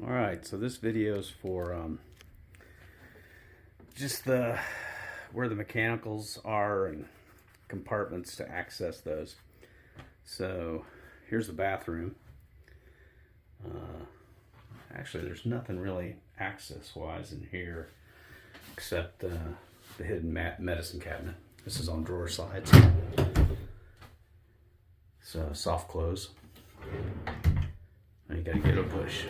All right, so this video is for just where the mechanicals are and compartments to access those. So here's the bathroom. Actually, there's nothing really access-wise in here except the hidden medicine cabinet. This is on drawer slides. So soft close. Now you gotta get a push.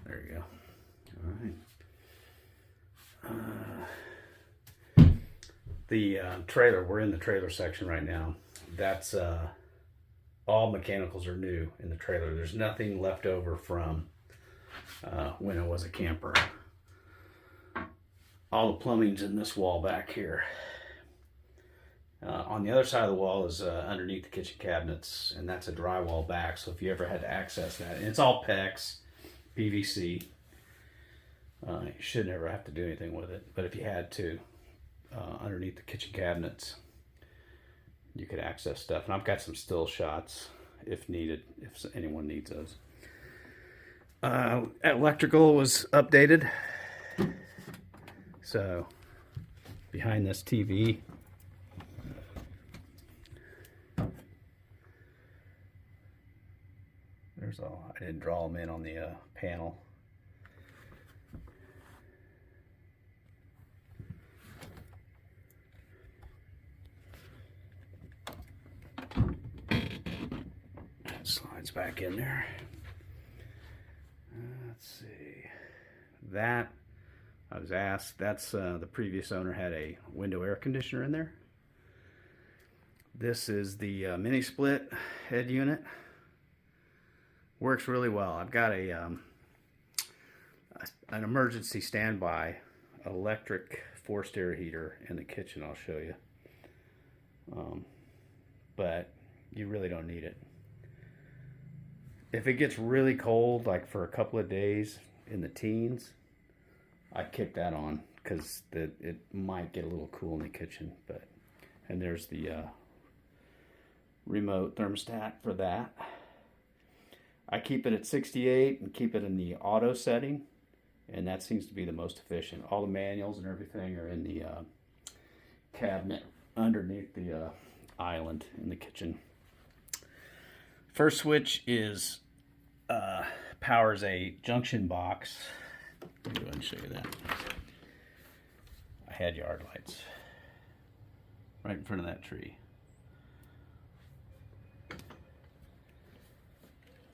There you go. All right. The trailer, we're in the trailer section right now. That's all mechanicals are new in the trailer. There's nothing left over from when it was a camper. All the plumbing's in this wall back here. On the other side of the wall is underneath the kitchen cabinets, and that's a drywall back, so if you ever had to access that, and it's all PEX, PVC, you should never have to do anything with it, but if you had to, underneath the kitchen cabinets, you could access stuff. And I've got some still shots if needed, if anyone needs those. Electrical was updated. So behind this TV, there's all, I didn't draw them in on the panel. Slides back in there. Let's see. That, I was asked, that's the previous owner had a window air conditioner in there. This is the mini split head unit. Works really well. I've got an emergency standby electric forced air heater in the kitchen. I'll show you. But you really don't need it. If it gets really cold, like for a couple of days in the teens, I'd kick that on because it might get a little cool in the kitchen. But and there's the remote thermostat for that. I keep it at 68 and keep it in the auto setting, and that seems to be the most efficient. All the manuals and everything are in the cabinet underneath the island in the kitchen. First switch is powers a junction box. Let me go ahead and show you that. I had yard lights right in front of that tree.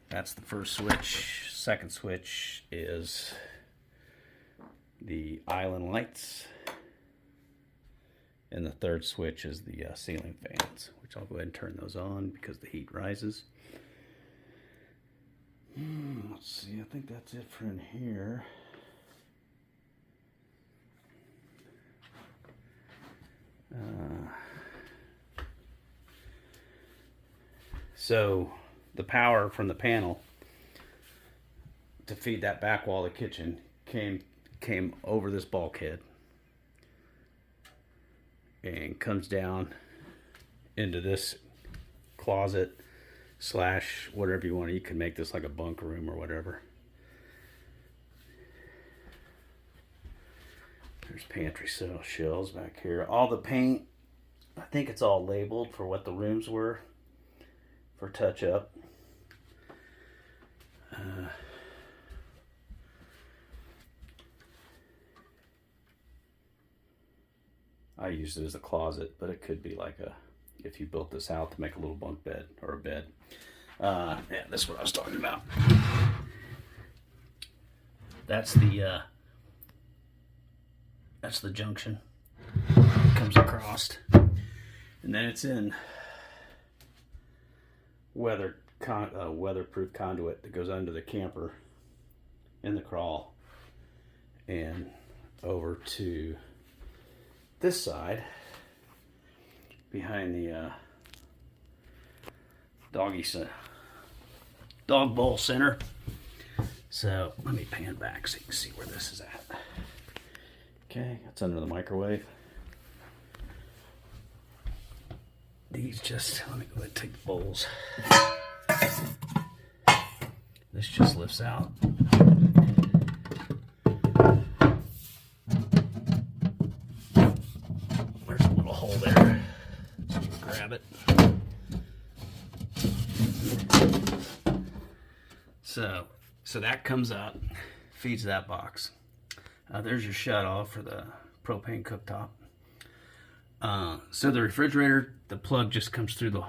That's the first switch. Second switch is the island lights. And the third switch is the ceiling fans, which I'll go ahead and turn those on because the heat rises. Let's see, I think that's it for in here. So the power from the panel to feed that back wall of the kitchen came over this bulkhead and comes down into this closet slash whatever you want. You can make this like a bunk room or whatever. There's pantry shelves back here. All the paint, I think it's all labeled for what the rooms were for touch up. I used it as a closet, but it could be like if you built this out to make a little bunk bed or a bed. Yeah, that's what I was talking about. That's the junction. It comes across, and then it's in weatherproof conduit that goes under the camper in the crawl and over to this side behind the dog bowl center. So let me pan back so you can see where this is at. Okay, it's under the microwave. These just, let me go ahead and take the bowls. This this just lifts out. There's a little hole there, so you can grab it. So that comes up, feeds that box. There's your shut off for the propane cooktop. So the refrigerator, the plug just comes through the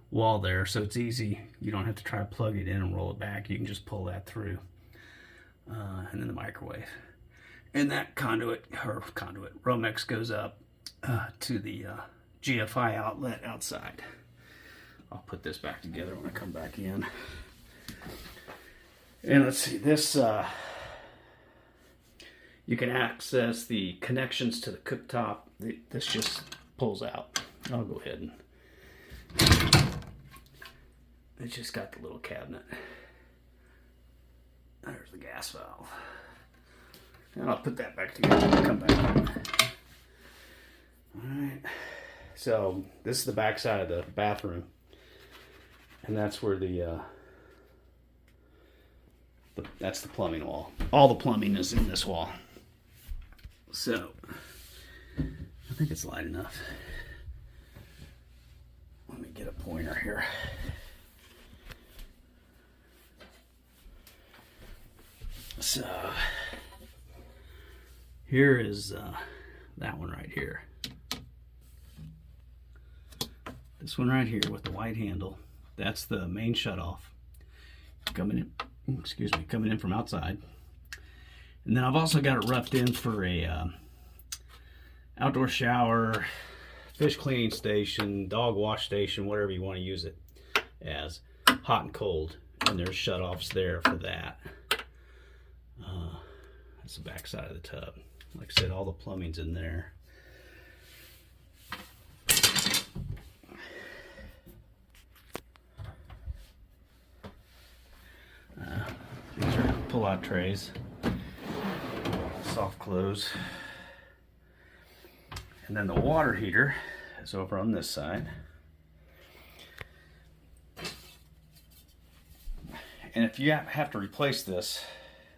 wall there, so it's easy. You don't have to try to plug it in and roll it back. You can just pull that through. And then the microwave. And that Romex goes up to the GFI outlet outside. I'll put this back together when I come back in. And let's see, this, you can access the connections to the cooktop. This just pulls out. I'll go ahead and, it's just got the little cabinet. There's the gas valve. And I'll put that back together and come back in. Alright, so this is the back side of the bathroom. And that's where that's the plumbing wall. All the plumbing is in this wall. So, I think it's light enough. Let me get a pointer here. So, here is that one right here. This one right here with the white handle. That's the main shutoff. Coming in from outside. And then I've also got it roughed in for a outdoor shower, fish cleaning station, dog wash station, whatever you want to use it as, hot and cold. And there's shutoffs there for that. That's the back side of the tub. Like I said, all the plumbing's in there. These are pull-out trays, soft close. And then the water heater is over on this side. And if you have to replace this,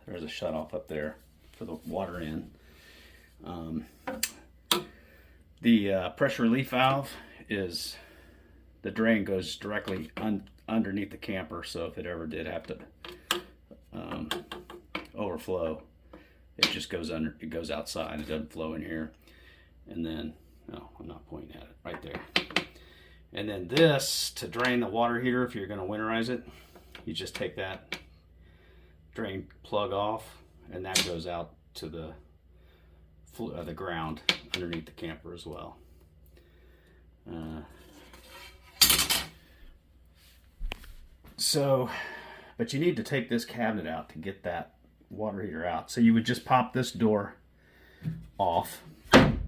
there's a shutoff up there for the water in. The pressure relief valve is, the drain goes directly underneath the camper, so if it ever did have to overflow, it just goes under, it goes outside, it doesn't flow in here. And then, no, I'm not pointing at it, right there. And then this, to drain the water heater, if you're going to winterize it, you just take that drain plug off, and that goes out to the ground underneath the camper as well. But you need to take this cabinet out to get that water heater out. So you would just pop this door off, and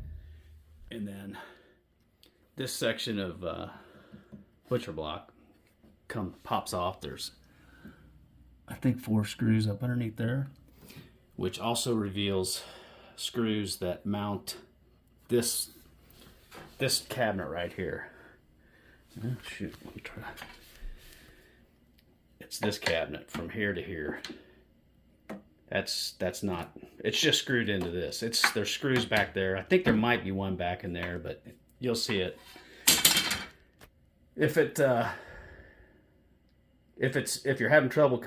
then this section of butcher block pops off. There's, I think, 4 screws up underneath there, which also reveals screws that mount this cabinet right here. Oh, shoot, let me try. It's this cabinet from here to here. That's not, it's just screwed into this. There's screws back there. I think there might be one back in there, but you'll see it. If you're having trouble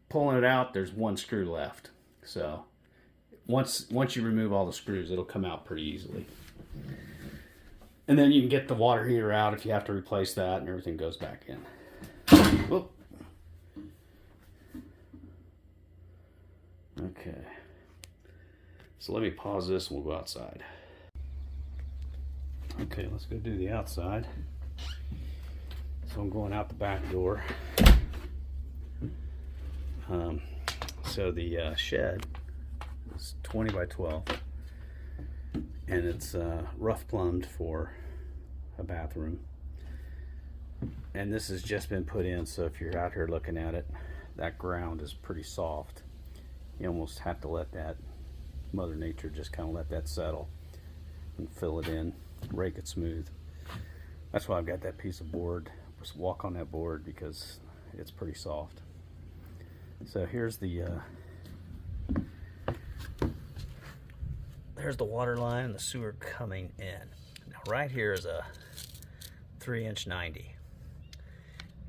pulling it out, there's 1 screw left. So once you remove all the screws, it'll come out pretty easily. And then you can get the water heater out if you have to replace that, and everything goes back in. Whoop. Okay. So let me pause this and we'll go outside. Okay, let's go do the outside. So I'm going out the back door. So the shed is 20 by 12, and it's rough plumbed for a bathroom. And this has just been put in, so if you're out here looking at it, that ground is pretty soft. You almost have to let that, Mother Nature just kind of let that settle and fill it in, rake it smooth. That's why I've got that piece of board. Just walk on that board because it's pretty soft. So here's the water line and the sewer coming in. Now right here is a 3" 90,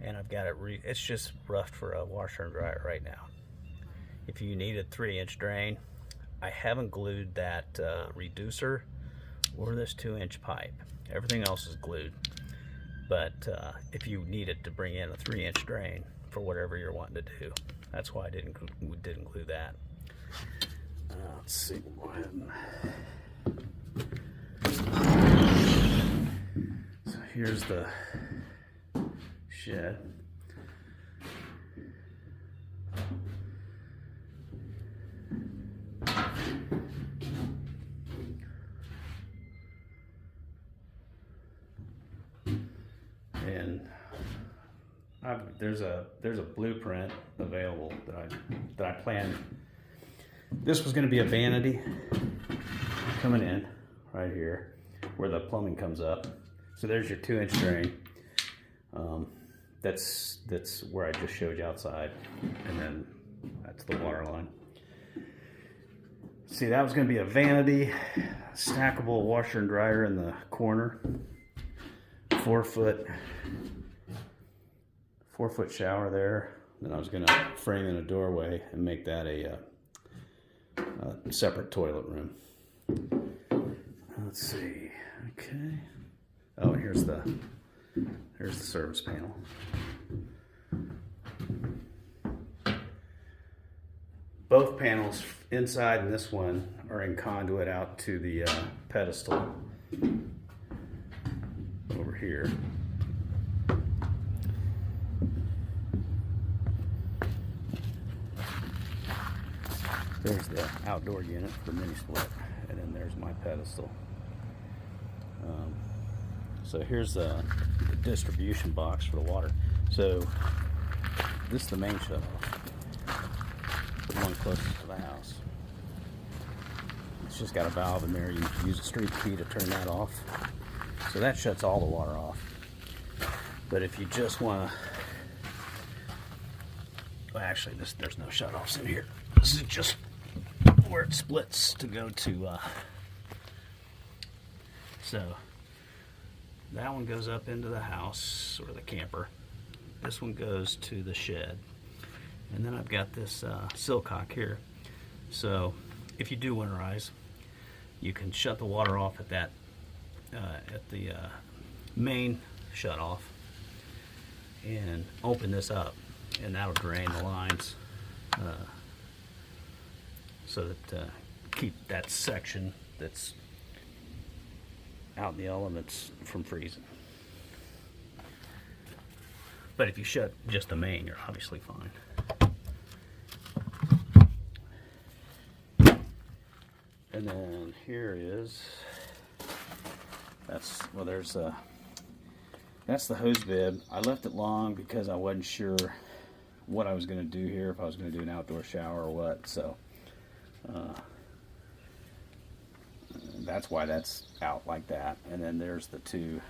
and I've got it. It's just roughed for a washer and dryer right now. If you need a 3" drain, I haven't glued that reducer or this 2" pipe. Everything else is glued. But if you need it to bring in a 3" drain for whatever you're wanting to do, that's why I didn't glue that. Let's see. We'll go ahead and... So here's the shed. And there's a blueprint available that I planned. This was going to be a vanity coming in right here where the plumbing comes up. So there's your 2" drain. That's where I just showed you outside, and then that's the water line. See, that was going to be a vanity, stackable washer and dryer in the corner. 4-foot shower there. Then I was going to frame in a doorway and make that a separate toilet room. Let's see. Okay. Oh, here's the service panel. Both panels inside and this one are in conduit out to the pedestal over here. There's the outdoor unit for mini split, and then there's my pedestal. So here's the distribution box for the water. So this is the main shutoff, the one closest to the house. It's just got a valve in there. You can use a street key to turn that off. So that shuts all the water off. But if you just want to, well, actually, there's no shutoffs in here. This is just where it splits to go to. So that one goes up into the house or the camper. This one goes to the shed, and then I've got this Silcock here. So if you do winterize, you can shut the water off at that at the main shutoff and open this up, and that'll drain the lines so that keep that section that's out in the elements from freezing. But if you shut just the main, you're obviously fine. And then here is, that's the hose bib. I left it long because I wasn't sure what I was going to do here, if I was going to do an outdoor shower or what. So that's why that's out like that. And then there's the two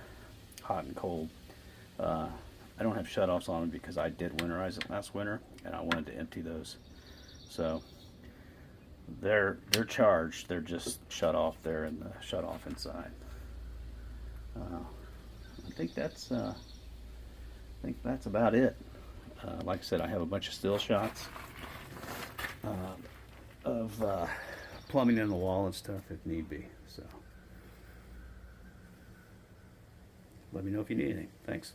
hot and cold. I don't have shutoffs on them because I did winterize it last winter, and I wanted to empty those. So they're charged. They're just shut off there and the shut off inside. I think that's about it. Like I said, I have a bunch of still shots of plumbing in the wall and stuff if need be. So let me know if you need anything. Thanks.